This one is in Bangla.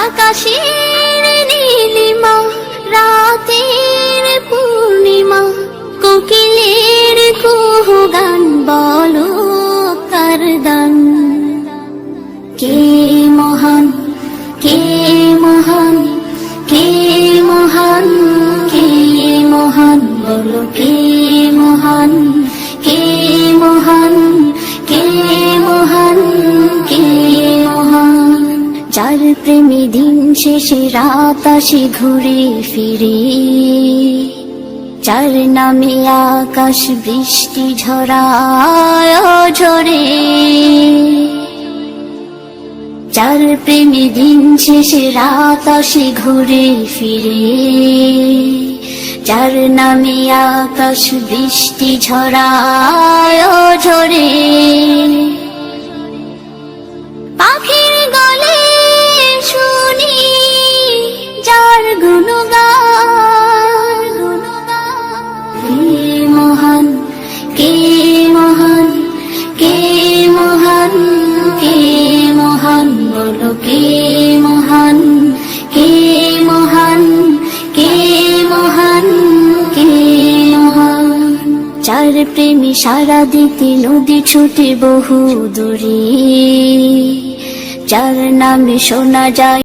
আকাশের নীলিমা, রাতের পূর্ণিমা, কোকিলের কুহু গান, বলো কার দান। কে মহান, কে মহান, কে মহান, কে মহান, বলো কে মহান, কে মহান, কে মহান, কে মহান। যার প্রেমে দিন শেষে রাত আসে ঘুরে ফিরে, যার নামে আকাশ বৃষ্টি ঝরায় ঝরে, যার প্রেমে দিন শেষে রাত আসে ঘুরে ফিরে, যার নামে আকাশ বৃষ্টি ঝরায় ঝরে। পাখির গলে শুনি যার গুণগান, কে মহান, কে মহান, কে মহান, কে মহান, বলো কে মহান, কে মহান, কে মহান, কে মহান। যার প্রেমে সারা দিতে নদী ছুটে বহু দূরে, যার নামে শোনা যায়